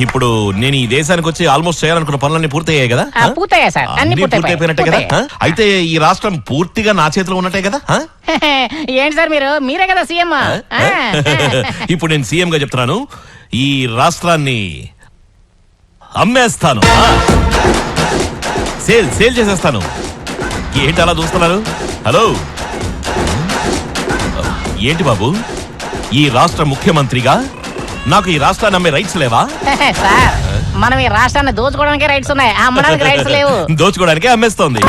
ఇప్పుడు నేను ఈ దేశానికి వచ్చి ఆల్మోస్ట్ చేయాలనుకున్న పనులన్నీ పూర్తయ్యాయి కదా? పూర్తయ్యా సార్, అన్ని పూర్తయిపోయినట్టే కదా? అయితే ఈ రాష్ట్రం పూర్తిగా నా చేతిలో ఉన్నట్టే కదా? ఏంటి సార్ మీరే కదా సీఎం? ఇప్పుడు నేను సీఎం గా చెప్తున్నాను, ఈ రాష్ట్రాన్ని అమ్మేస్తాను, సేల్ చేసేస్తాను. ఏంటి అలా చూస్తున్నారు? హలో, ఏంటి బాబు, ఈ రాష్ట్ర ముఖ్యమంత్రిగా నాకు ఈ రాష్ట్రాన్ని అమ్మే రైట్స్ లేవా? సార్, మనం ఈ రాష్ట్రాన్ని దోచుకోవడానికి రైట్స్ ఉన్నాయి, అమ్మడానికి రైట్స్ లేవు. దోచుకోవడానికి అమ్మేస్తోంది.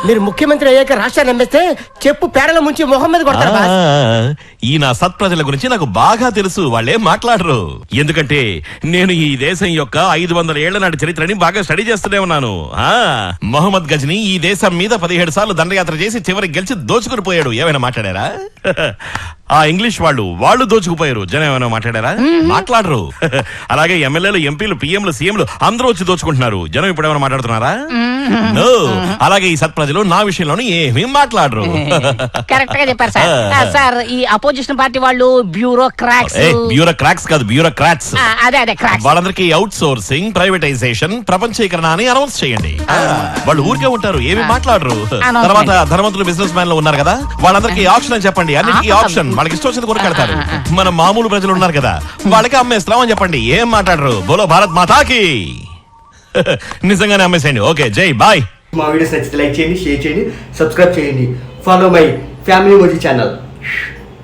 మీరు ముఖ్యమంత్రి అయ్యాక రాష్ట్రాన్ని అమ్మేస్తే చెప్పు పేడల ముంచి మొహం మీద కొడతారు బాస్. ఈ నా సత్ప్రజల గురించి నాకు బాగా తెలుసు, వాళ్ళేం మాట్లాడరు. ఎందుకంటే నేను ఈ దేశం యొక్క 500 ఏళ్ల నాటి చరిత్రని బాగా స్టడీ చేస్తూనే ఉన్నాను. మొహమ్మద్ గజ్ని ఈ దేశం మీద 17 సార్లు దండయాత్ర చేసి చివరికి గెలిచి దోచుకుని పోయాడు. ఏమైనా మాట్లాడారా? ఆ ఇంగ్లీష్ వాళ్ళు దోచుకుపోయారు. జనం ఏమైనా మాట్లాడారా? మాట్లాడరు. అలాగే ఎమ్మెల్యేలు, ఎంపీలు, పిఎంలు, సీఎంలు అందరూ వచ్చి దోచుకుంటున్నారు. జనం ఇప్పుడు ఏమైనా మాట్లాడుతున్నారా? అలాగే ఈ సత్ప్రజలు నా విషయంలోనే ఏమీ మాట్లాడరు. కరెక్ట్ గా చెప్పారు సార్. సార్, ఈ అపోజిషన్ పార్టీ వాళ్ళు బ్యూరోక్రాట్స్ కాదు, బ్యూరోక్రాట్స్. అదే క్రాక్స్. వాళ్ళందరికీ అవుట్ సోర్సింగ్, ప్రైవేటైజేషన్, ప్రపంచీకరణ అని అనౌన్స్ చేయండి. వాళ్ళు ఊరికే ఉంటారు, ఏమీ మాట్లాడరు. తర్వాత ధనవంతులు, బిజినెస్ మ్యాన్లు ఉన్నారు కదా, వాళ్ళందరికీ ఆప్షన్ అని చెప్పండి. అన్నిటికీ ఆప్షన్, వాళ్ళకి ఇష్టం వచ్చింది కొనుకెళ్తారు. మన మామూలు ప్రజలు ఉన్నారు కదా, వాళ్ళకి అమ్మేస్తాం అని చెప్పండి. ఏం మాట్లాడరు. బోలో భారత్ మాతాకి. నిజంగానే అమ్మేసేయండి. ఓకే, జై బాయ్. మా వీడియోస్ నచ్చితే లైక్ చేయండి, షేర్ చేయండి, సబ్స్క్రైబ్ చేయండి. ఫాలో మై ఫ్యామిలీ మోజీ ఛానల్.